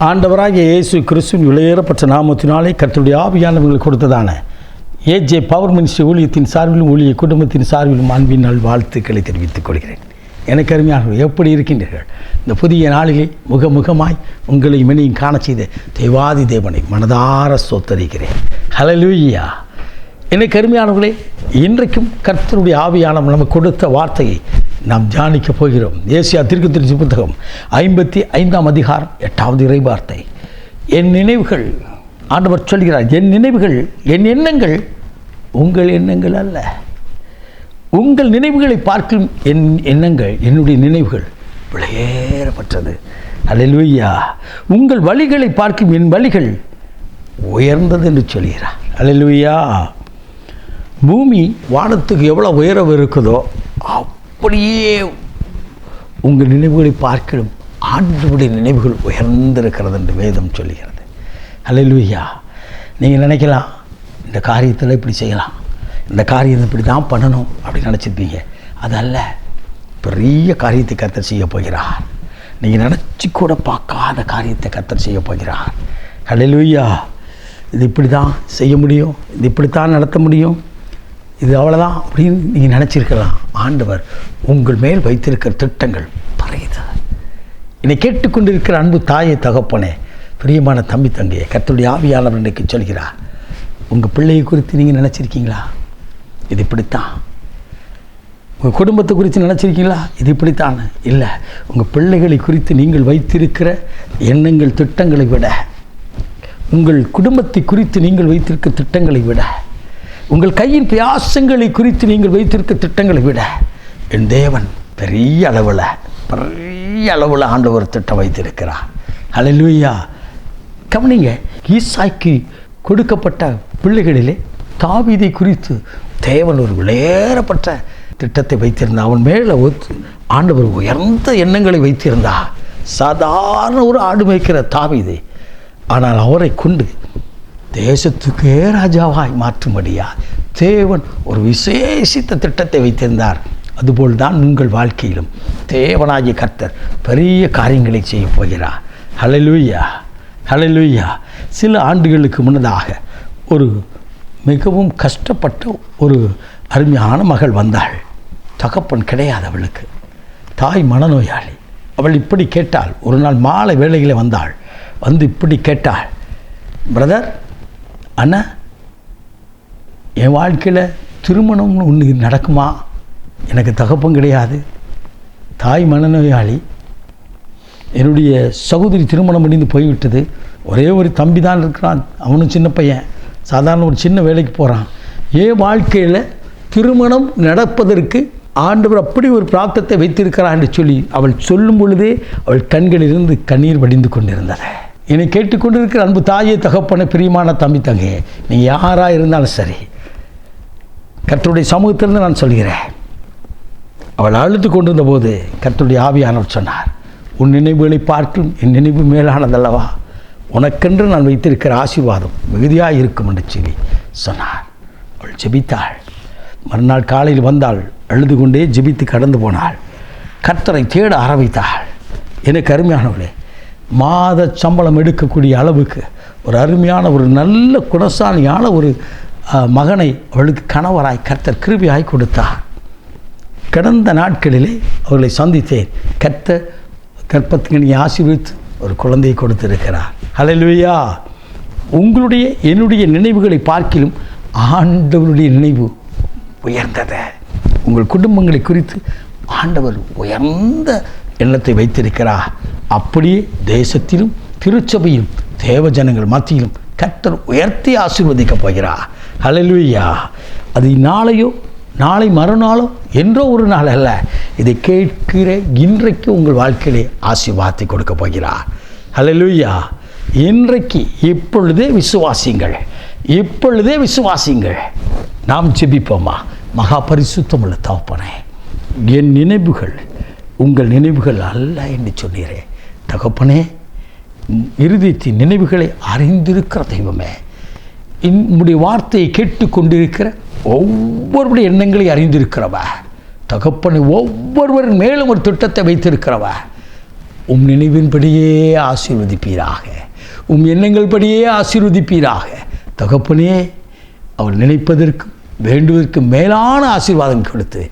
ஆண்டவராகிய இயேசு கிறிஸ்துவின் விலையேறப்பட்ட நாமத்தினாலே கர்த்தருடைய ஆவியானவர்களுக்கு கொடுத்ததான ஏஜே பவர் மினிஸ்ட்ரி ஊழியத்தின் சார்பிலும் ஊழிய குடும்பத்தின் சார்பிலும் அன்பின் நாள் வாழ்த்துக்களை தெரிவித்துக் கொள்கிறேன். எனக்கு அருமையானவர்கள், எப்படி இருக்கின்றீர்கள்? இந்த புதிய நாளிலே முகமுகமாய் உங்களை மெனியும் காண செய்த தேவாதி தேவனை மனதார ஸ்தோத்தரிக்கிறேன். ஹல்லேலூயா. எனக்கு அருமையானவர்களே, இன்றைக்கும் கர்த்தருடைய ஆவியானவர் நமக்கு கொடுத்த வார்த்தையை நாம் தியானிக்கப் போகிறோம். ஏசியா தீர்க்கதரிசி புத்தகம் 55ஆம் அதிகாரம் 8வது இறைவார்த்தை. என் நினைவுகள், ஆண்டவர் சொல்கிறார், என் நினைவுகள், என் எண்ணங்கள் உங்கள் எண்ணங்கள் அல்ல. உங்கள் நினைவுகளை பார்க்கும் என் எண்ணங்கள், என்னுடைய நினைவுகள் விலையேறப்பட்டது. அல்லேலூயா. உங்கள் வழிகளை பார்க்கும் என் வழிகள் உயர்ந்தது என்று சொல்கிறார். அல்லேலூயா. பூமி வானத்துக்கு எவ்வளோ உயரம் இருக்குதோ அப்படியே உங்கள் நினைவுகளை பார்க்கலும் ஆண்டவருடைய நினைவுகள் உயர்ந்திருக்கிறது என்று வேதம் சொல்லுகிறது. அல்லேலூயா. நீங்கள் நினைக்கலாம், இந்த காரியத்தில் இப்படி செய்யலாம், இந்த காரியத்தை இப்படி தான் பண்ணணும் அப்படின்னு நினச்சிருப்பீங்க. அதல்ல, பெரிய காரியத்தை கர்த்தர் செய்ய போகிறார். நீங்கள் நினச்சி கூட பார்க்காத காரியத்தை கர்த்தர் செய்ய போகிறார். அல்லேலூயா. இது இப்படி தான் செய்ய முடியும், இது இப்படித்தான் நடத்த முடியும், இது அவ்வளோதான் அப்படின்னு நீங்கள் நினச்சிருக்கலாம். ஆண்டவர் உங்கள் மேல் வைத்திருக்கிற திட்டங்கள் பறையுது. என்னை கேட்டுக்கொண்டிருக்கிற அன்பு தாயை, தகப்பனே, பிரியமான தம்பி, தங்கையை கர்த்தருடைய ஆவியானவர் இன்றைக்கு சொல்கிறார். உங்கள் பிள்ளையை குறித்து நீங்கள் நினச்சிருக்கீங்களா? இது இப்படித்தான். உங்கள் குடும்பத்தை குறித்து நினச்சிருக்கீங்களா? இது இப்படித்தான். இல்லை, உங்கள் பிள்ளைகளை குறித்து நீங்கள் வைத்திருக்கிற எண்ணங்கள், திட்டங்களை விட, உங்கள் குடும்பத்தை குறித்து நீங்கள் வைத்திருக்க திட்டங்களை விட, உங்கள் கையின் பிரயாசங்களை குறித்து நீங்கள் வைத்திருக்க திட்டங்களை விட, என் தேவன் பெரிய அளவில் ஆண்டவர் திட்டம் வைத்திருக்கிறார். அல்லேலூயா. கவனிங்க, ஈசாய்க்கு கொடுக்கப்பட்ட பிள்ளைகளிலே தாவீதை குறித்து தேவன் ஒரு விலையேறப்பட்ட திட்டத்தை வைத்திருந்தார். அவன் மேலே ஆண்டவர் உயர்ந்த எண்ணங்களை வைத்திருந்தார். சாதாரண ஒரு ஆடு மேய்க்கிற தாவீதை, ஆனால் அவரை கொண்டு தேசத்துக்கே ராஜாவாய் மாற்றும்படியா தேவன் ஒரு விசேஷித்த திட்டத்தை வைத்திருந்தார். அதுபோல் தான் உங்கள் வாழ்க்கையிலும் தேவனாகிய கர்த்தர் பெரிய காரியங்களை செய்ய போகிறார். ஹல்லேலூயா. ஹல்லேலூயா. சில ஆண்டுகளுக்கு முன்னதாக ஒரு மிகவும் கஷ்டப்பட்ட ஒரு அருமையான மகள் வந்தாள். தகப்பன் கிடையாது அவளுக்கு. தாய் மனநோயாளி. அவள் இப்படி கேட்டாள். ஒரு நாள் மாலை வேளையில் வந்தாள். வந்து இப்படி கேட்டாள், பிரதர், அண்ணா, என் வாழ்க்கையில் திருமணம்னு ஒன்று நடக்குமா? எனக்கு தகப்பன் கிடையாது, தாய் மனநோயாளி, என்னுடைய சகோதரி திருமணம் முடிந்து போய்விட்டது, ஒரே ஒரு தம்பி தான் இருக்கிறான், அவனும் சின்ன பையன், சாதாரண ஒரு சின்ன வேலைக்கு போகிறான். என் வாழ்க்கையில் திருமணம் நடப்பதற்கு ஆண்டவர் அப்படி ஒரு பிராப்தத்தை வைத்திருக்கிறான் என்று சொல்லி அவள் சொல்லும் பொழுதே அவள் கண்களிலிருந்து கண்ணீர் வடிந்து கொண்டிருந்தது. என்னை கேட்டுக்கொண்டிருக்கிற அன்பு தாயே, தகப்பன, பிரியமான தம்பி, தங்கையே, நீங்கள் யாராக இருந்தாலும் சரி, கர்த்தருடைய சமூகத்திலிருந்து நான் சொல்கிறேன். அவள் அழுது கொண்டிருந்த போது கர்த்தருடைய ஆவியானவர் சொன்னார், உன் நினைவுகளை பார்க்கும் என் நினைவு மேலானதல்லவா, உனக்கென்று நான் வைத்திருக்கிற ஆசீர்வாதம் மிகுதியாக இருக்கும் என்று சொல்லி சொன்னார். அவள் ஜெபித்தாள். மறுநாள் காலையில் வந்தாள். அழுது கொண்டே ஜெபித்து கடந்து போனாள். கர்த்தரை தேட ஆரம்பித்தாள். எனக்கு அருமையானவளே, மாத சம்பளம் எடுக்கக்கூடிய அளவுக்கு ஒரு அருமையான, ஒரு நல்ல குணசாலியான ஒரு மகனை அவளுக்கு கணவராய் கர்த்தர் கிருபையாய் கொடுத்தார். கடந்த நாட்களிலே அவர்களை சந்தித்தேன். கர்த்தர் கற்பத்தினை ஆசீர்வதித்து ஒரு குழந்தையை கொடுத்திருக்கிறார். ஹல்லேலூயா. உங்களுடைய என்னுடைய நினைவுகளை பார்க்கிலும் ஆண்டவருடைய நினைவு உயர்ந்தது. உங்கள் குடும்பங்களை குறித்து ஆண்டவர் உயர்ந்த எண்ணத்தை வைத்திருக்கிறார். அப்படியே தேசத்திலும் திருச்சபையிலும் தேவஜனங்கள் மத்தியிலும் கர்த்தர் உயர்த்தி ஆசீர்வதிக்கப் போகிறார். ஹல்லேலூயா. அது நாளையோ நாளை மறுநாளோ என்றோ ஒரு நாள் அல்ல, இதை கேட்கிற இன்றைக்கு உங்கள் வாழ்க்கையிலே ஆசீர்வாதத்தை கொடுக்க போகிறார். ஹல்லேலூயா. இன்றைக்கு இப்பொழுதே விசுவாசிங்கள், இப்பொழுதே விசுவாசிங்கள். நாம் ஜெபிப்போமா? மகா பரிசுத்தமுள்ள தகப்பனே, என் நினைவுகள் உங்கள் நினைவுகள் அல்ல என்று சொன்னீரே தகப்பனே. இருதயத்தின் நினைவுகளை அறிந்திருக்கிற தெய்வமே, உம்முடைய வார்த்தையை கேட்டுக்கொண்டிருக்கிற ஒவ்வொருடைய எண்ணங்களை அறிந்திருக்கிறவ தகப்பனை, ஒவ்வொருவரின் மேலும் ஒரு திட்டத்தை வைத்திருக்கிறவ உம் நினைவின்படியே ஆசீர்வதிப்பீராக, உம் எண்ணங்கள் படியே ஆசீர்வதிப்பீராக. தகப்பனே, அவர் நினைப்பதற்கு வேண்டுவதற்கு மேலான ஆசீர்வாதம் கொடுத்து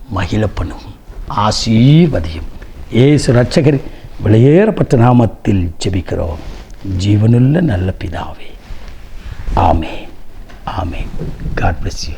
மகிழ பண்ணும், ஆசீர்வதியும். இயேசு இரட்சகர் வெளியேறப்பட்ட நாமத்தில் ஜெபிக்கிறோம் ஜீவனுள்ள நல்ல பிதாவே. ஆமென். ஆமென். God bless you.